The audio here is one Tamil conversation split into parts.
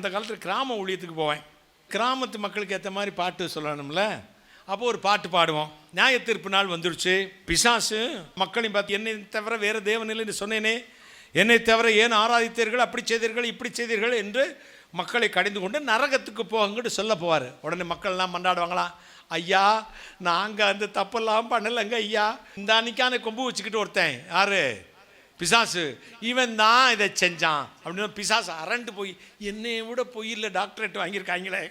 அந்த காலத்தில் கிராம ஊழியத்துக்கு போவேன். கிராமத்து மக்களுக்கு ஏற்ற மாதிரி பாட்டு சொல்லணும்ல. அப்போ ஒரு பாட்டு பாடுவோம். நியாய தீர்ப்பு நாள் வந்துடுச்சு. பிசாசு மக்களையும் பார்த்து, என்னை தவிர வேறு தேவன் இல்லை என்று சொன்னேனே, என்னை தவிர ஏன் ஆராதித்தீர்கள், அப்படி செய்தீர்கள் இப்படி செய்தீர்கள் என்று மக்களை கடிந்து கொண்டு நரகத்துக்கு போங்கன்னு சொல்ல போவார். உடனே மக்கள்லாம் மண்டாடுவாங்களாம், ஐயா நாங்கள் அந்த தப்பெல்லாம் பண்ணலைங்க ஐயா. இந்த அன்னைக்கான கொம்பு வச்சுக்கிட்டு ஒருத்தன் யாரு, பிசாசு, இவன் தான் இதை செஞ்சான் அப்படின்னு பிசாசு அரண்டு போய், என்னை விட பொய்யில் டாக்டரேட் வாங்கியிருக்காங்களே,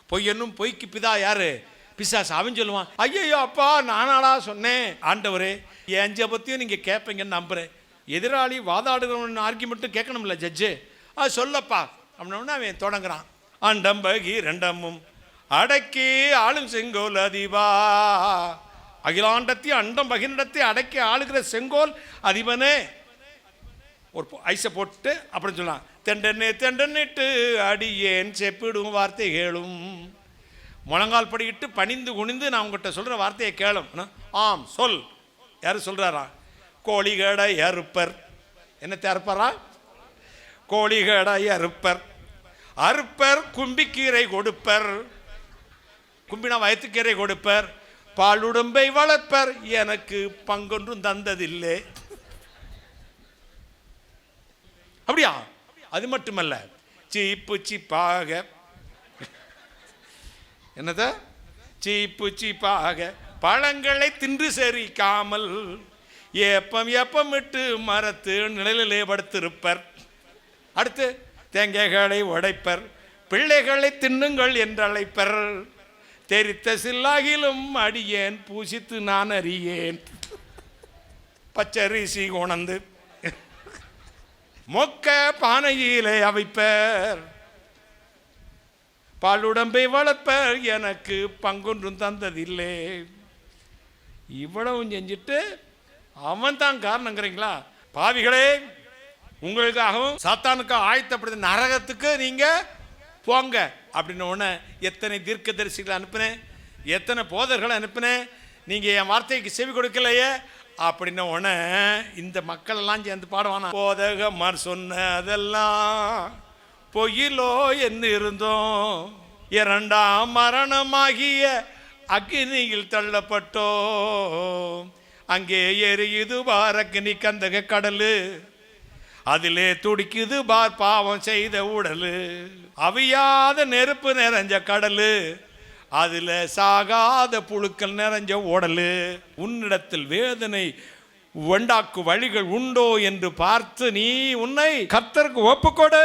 பொய்யன்னும் பொய்க்கு பிதா யாரு, பிசாசு. அவன் சொல்லுவான், ஐயோ அப்பா நானாடா சொன்னேன், ஆண்டவரே என் ஜெபத்தையும் நீங்கள் கேட்பீங்கன்னு நம்புகிறேன். எதிராளி வாதாடுகிறவன் ஆர்கியூமெண்ட்டும் கேட்கணும்ல ஜட்ஜு, அது சொல்லப்பா அப்படின்னா அவன் தொடங்குறான். அண்டம் பகி ரெண்டமும் அடக்கி ஆளும் செங்கோல் அதிபா, அகிலாண்டத்தை அண்டம் பகிரண்டத்தை அடக்கி ஆளுகிற செங்கோல் அதிபனே. ஒரு ஐஸை போட்டு அப்படின்னு சொல்லலாம், தெண்டனே தெண்டனிட்டு அடியேன் செப்பிடும் வார்த்தை கேளும், முழங்கால் படிக்கிட்டு பணிந்து குனிந்து நான் உங்கள்கிட்ட சொல்கிற வார்த்தையை கேளும். ஆம் சொல். யார் சொல்கிறாரா? கோழிகடை அறுப்பர். என்னத்தை அறுப்பாரா? கோழிகடை அறுப்பர். அறுப்பர் கும்பிக்கீரை கொடுப்பர், கும்பினா வயத்துக்கீரை கொடுப்பர். பாலுடம்பை வளர்ப்பர், எனக்கு பங்கொன்றும் தந்ததில்லை. அப்படியா? அது மட்டுமல்ல, சீப்பு சீப்பாக, என்னத சீப்பு சீப்பாக பழங்களை தின்று செரிக்காமல் ஏப்பம் ஏப்பம் விட்டு மரத்து நிழலிலே படுத்திருப்பர். அடுத்து தேங்காய்களை உடைப்பர், பிள்ளைகளை தின்னுங்கள் என்று அழைப்பர். தெரித்த சில்லாகிலும் அடியேன் பூசித்து நான் அறியேன். பச்சரிசி உணர்ந்து மொக்க பானையிலே அவைப்பர், பாலுடம்பை வளர்ப்பர், எனக்கு பங்கொன்றும் தந்ததில்லை. இவ்வளவும் செஞ்சுட்டு அவன் தான் காரணங்கிறீங்களா? பாவிகளே, உங்களுக்காகவும் சாத்தானுக்கு ஆயத்தப்படுத்த நரகத்துக்கு நீங்க போங்க அப்படின்னு உடனே எத்தனை தீர்க்கதரிசிகளை அனுப்பினேன், எத்தனை போதர்களை அனுப்பினேன், நீங்கள் என் வார்த்தைக்கு செவி கொடுக்கலையே அப்படின்ன உடனே இந்த மக்கள் எல்லாம் சேர்ந்து பாடுவானா, போதகமார் சொன்னதெல்லாம் பொய்யிலோ என்று இருந்தோம், இரண்டாம் மரணமாகிய அக்னியில் தள்ளப்பட்டோ, அங்கே எரியுது பார் அக்னி கந்தக கடலு, அதிலே துடிக்குது பார் பாவம் செய்த உடலு, அவியாத நெருப்பு நிறைஞ்ச கடலு, அதுல சாகாத புழுக்கள் நிறைஞ்ச உடலு, உன்னிடத்தில் வேதனை உண்டாக்கு வழிகள் உண்டோ என்று பார்த்து நீ உன்னை கர்த்தருக்கு ஒப்புக்கொடு.